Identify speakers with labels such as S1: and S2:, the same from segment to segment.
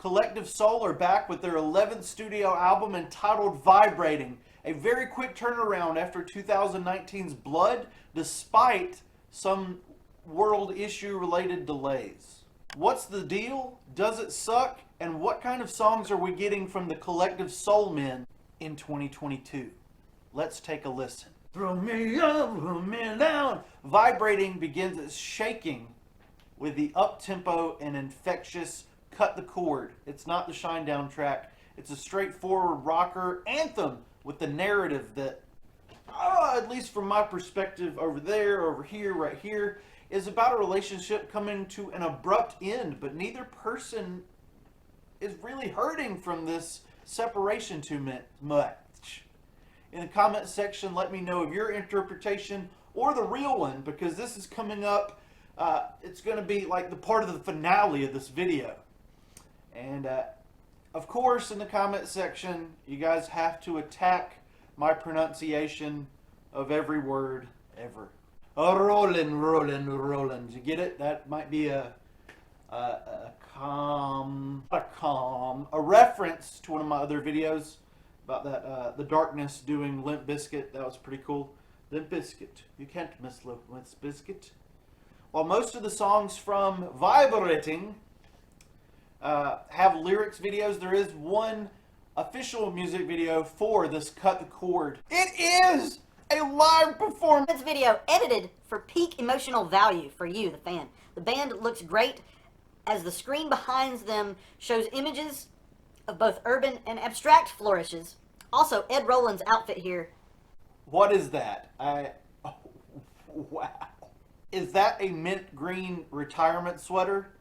S1: Collective Soul are back with their 11th studio album entitled Vibrating. A very quick turnaround after 2019's Blood, despite some world issue related delays. What's the deal? Does it suck? And what kind of songs are we getting from the Collective Soul men in 2022? Let's take a listen. Throw me up, throw me down. Vibrating begins its shaking with the up-tempo and infectious Cut the Chord. It's not the Shinedown track. It's a straightforward rocker anthem with the narrative that, at least from my perspective over there, over here, right here, is about a relationship coming to an abrupt end, but neither person is really hurting from this separation too much. In the comment section, let me know of your interpretation or the real one, because this is coming up. It's going to be like the part of the finale of this video. And of course, in the comment section, you guys have to attack my pronunciation of every word ever. Rollin', rollin', rollin'. You get it? That might be a reference to one of my other videos about that the Darkness doing Limp Bizkit. That was pretty cool. Limp Bizkit. You can't miss Limp Bizkit. While most of the songs from Vibrating have lyrics videos, there is one official music video for this Cut the Chord. It is a live performance.
S2: This video edited for peak emotional value for you, the fan. The band looks great as the screen behind them shows images of both urban and abstract flourishes. Also, Ed Roland's outfit here.
S1: What is that? Oh, wow. Is that a mint green retirement sweater?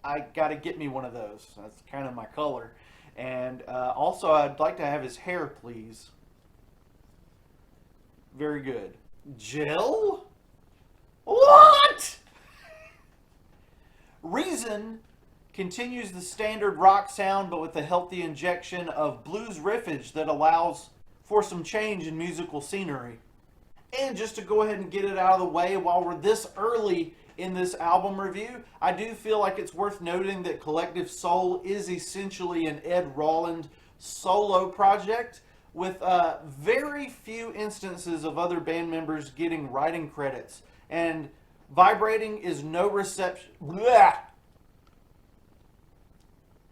S1: I gotta get me one of those. That's kind of my color. And also, I'd like to have his hair, please. Very good. Gel? What? Reason continues the standard rock sound, but with a healthy injection of blues riffage that allows for some change in musical scenery. And just to go ahead and get it out of the way while we're this early in this album review, I do feel like it's worth noting that Collective Soul is essentially an Ed Roland solo project with very few instances of other band members getting writing credits. And Vibrating is no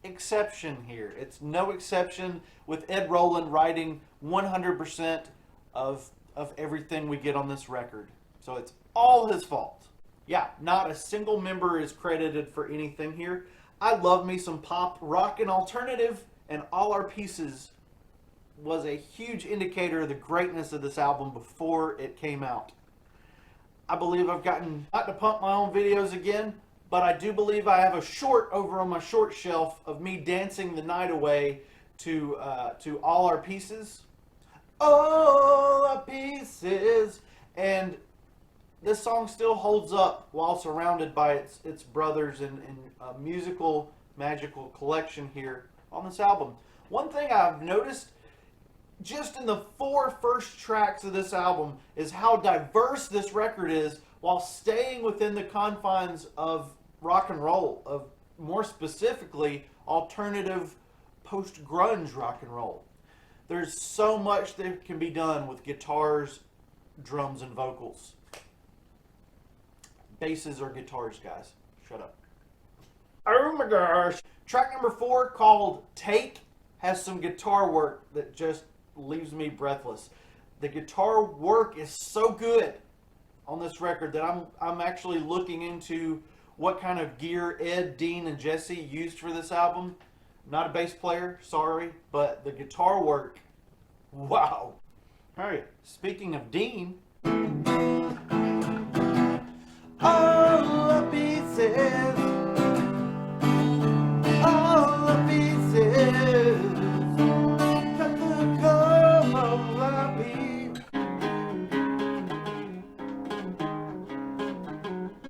S1: exception here. It's no exception, with Ed Roland writing 100% of everything we get on this record. So it's all his fault. Yeah, not a single member is credited for anything here. I love me some pop, rock, and alternative, and All Our Pieces was a huge indicator of the greatness of this album before it came out. I believe I've gotten, not to pump my own videos again, but I do believe I have a short over on my short shelf of me dancing the night away to All Our Pieces. All Our Pieces! And this song still holds up while surrounded by its brothers in a musical, magical collection here on this album. One thing I've noticed just in the 4 first tracks of this album is how diverse this record is while staying within the confines of rock and roll, of more specifically alternative post-grunge rock and roll. There's so much that can be done with guitars, drums, and vocals. Basses or guitars, guys. Shut up. Oh my gosh. Track number 4, called Take, has some guitar work that just leaves me breathless. The guitar work is so good on this record that I'm actually looking into what kind of gear Ed, Dean, and Jesse used for this album. I'm not a bass player, sorry, but the guitar work, wow. Alright, speaking of Dean, all the pieces, all the pieces, cut the cord, all the pieces,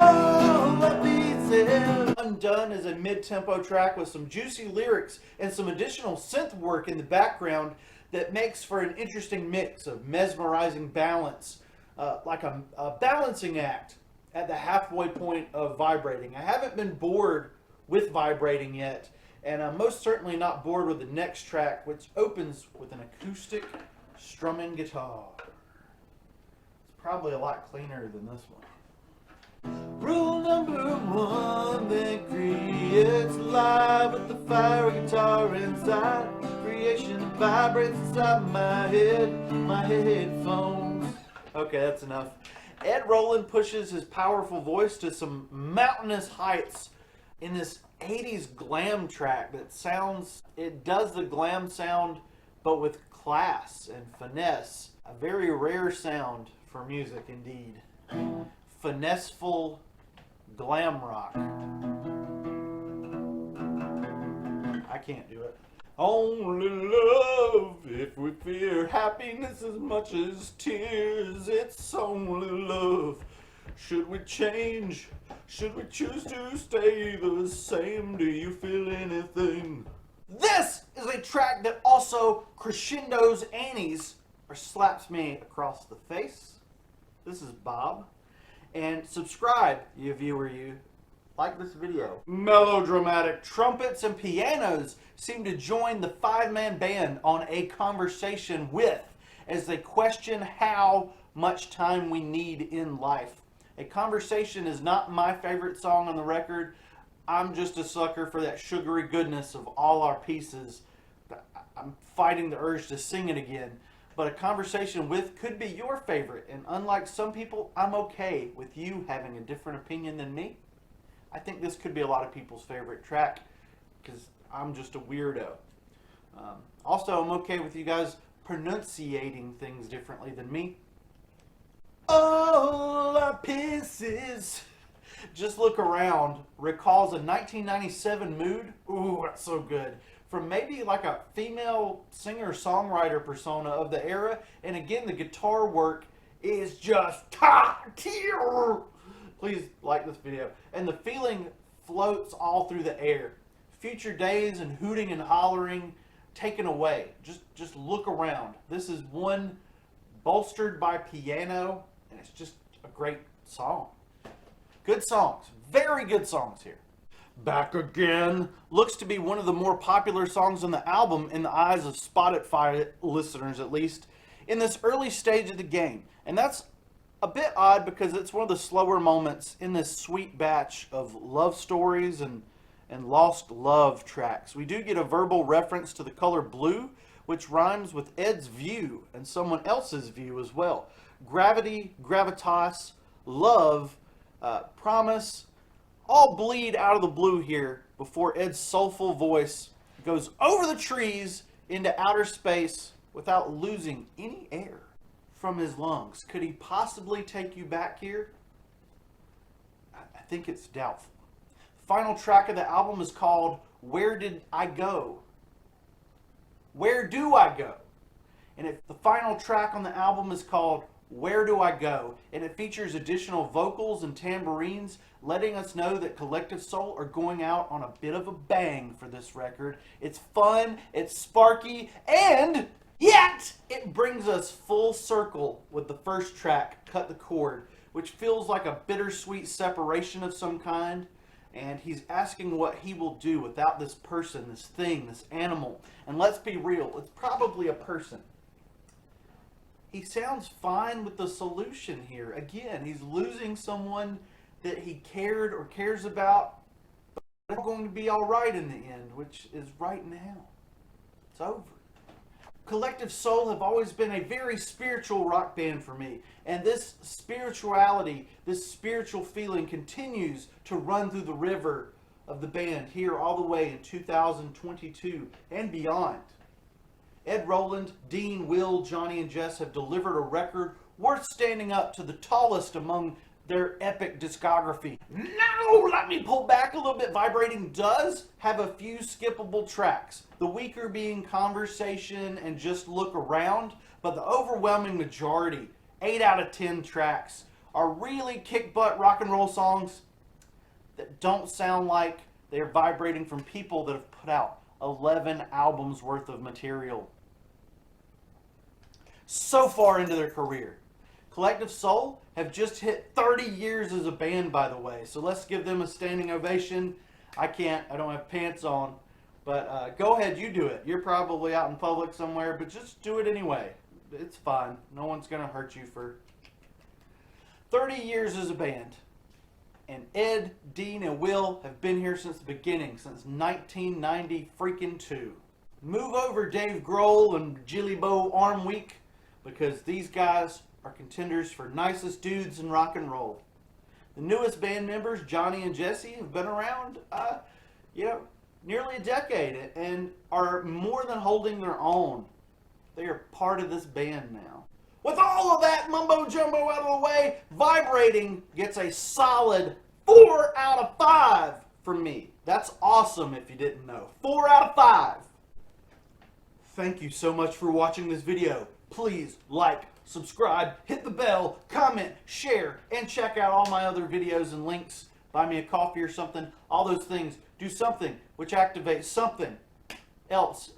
S1: all the pieces. Undone is a mid-tempo track with some juicy lyrics and some additional synth work in the background that makes for an interesting mix of mesmerizing balance, like a balancing act at the halfway point of Vibrating. I haven't been bored with Vibrating yet, And I'm most certainly not bored with the next track, which opens with an acoustic strumming guitar. It's probably a lot cleaner than this one. Rule number one, that creates live with the fire guitar inside. Creation vibrates inside my headphones. Okay, that's enough. Ed Roland pushes his powerful voice to some mountainous heights in this 80s glam track that sounds, it does the glam sound, but with class and finesse. A very rare sound for music indeed. Finesseful glam rock. I can't do it. Only love if we fear happiness as much as tears. It's only love. Should we change? Should we choose to stay the same? Do you feel anything? This is a track that also crescendos Annie's or slaps me across the face. This is Bob. And subscribe, you viewer, you. Like this video. Melodramatic trumpets and pianos seem to join the five-man band on A Conversation With as they question how much time we need in life. A Conversation is not my favorite song on the record. I'm just a sucker for that sugary goodness of all our pieces. I'm fighting the urge to sing it again. But A Conversation With could be your favorite. And unlike some people, I'm okay with you having a different opinion than me. I think this could be a lot of people's favorite track because I'm just a weirdo. Also, I'm okay with you guys pronunciating things differently than me. All our pieces. Just Look Around recalls a 1997 mood. Ooh, that's so good. From maybe like a female singer-songwriter persona of the era. And again, the guitar work is just top-tier. Please like this video. And the feeling floats all through the air. Future days and hooting and hollering taken away. Just look around. This is one bolstered by piano, and it's just a great song. Good songs. Very good songs here. Back Again looks to be one of the more popular songs on the album in the eyes of Spotify listeners, at least, in this early stage of the game. And that's a bit odd because it's one of the slower moments in this sweet batch of love stories and lost love tracks. We do get a verbal reference to the color blue, which rhymes with Ed's view and someone else's view as well. Gravity, gravitas, love, promise, all bleed out of the blue here before Ed's soulful voice goes over the trees into outer space without losing any air from his lungs. Could he possibly take you back here? I think it's doubtful. The final track of the album is called Where Did I Go? Where Do I Go? And the final track on the album is called Where Do I Go? And it features additional vocals and tambourines, letting us know that Collective Soul are going out on a bit of a bang for this record. It's fun, it's sparky, and yet it brings us full circle with the first track, Cut the Cord, which feels like a bittersweet separation of some kind. And he's asking what he will do without this person, this thing, this animal. And let's be real, it's probably a person. He sounds fine with the solution here. Again, he's losing someone that he cared or cares about, but it's going to be all right in the end, which is right now. It's over. Collective Soul have always been a very spiritual rock band for me. And this spirituality, this spiritual feeling continues to run through the river of the band here all the way in 2022 and beyond. Ed Roland, Dean, Will, Johnny, and Jess have delivered a record worth standing up to the tallest among their epic discography. Now, let me pull back a little bit. Vibrating does have a few skippable tracks, the weaker being Conversation and Just Look Around, but the overwhelming majority, 8 out of 10 tracks, are really kick-butt rock and roll songs that don't sound like they're vibrating from people that have put out 11 albums worth of material so far into their career. Collective Soul have just hit 30 years as a band, by the way, so let's give them a standing ovation. I don't have pants on. But go ahead, you do it. You're probably out in public somewhere, but just do it anyway. It's fine. No one's going to hurt you for 30 years as a band. And Ed, Dean, and Will have been here since the beginning, since 1990 freaking 2. Move over, Dave Grohl and Jilly Bo Arm Week, because these guys are contenders for nicest dudes in rock and roll. The newest band members, Johnny and Jesse, have been around, nearly a decade and are more than holding their own. They are part of this band now. With all of that mumbo jumbo out of the way, Vibrating gets a solid 4 out of 5 from me. That's awesome if you didn't know. 4 out of 5. Thank you so much for watching this video. Please like, subscribe, hit the bell, comment, share, and check out all my other videos and links. Buy me a coffee or something. All those things. Do something which activates something else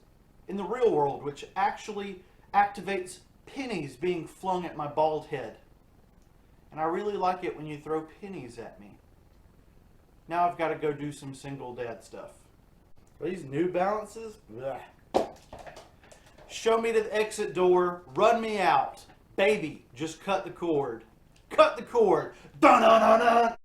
S1: in the real world, which actually activates pennies being flung at my bald head. And I really like it when you throw pennies at me. Now I've got to go do some single dad stuff. Are these New Balances? Blech. Show me to the exit door. Run me out. Baby, just cut the cord. Cut the cord. Dun dun dun dun.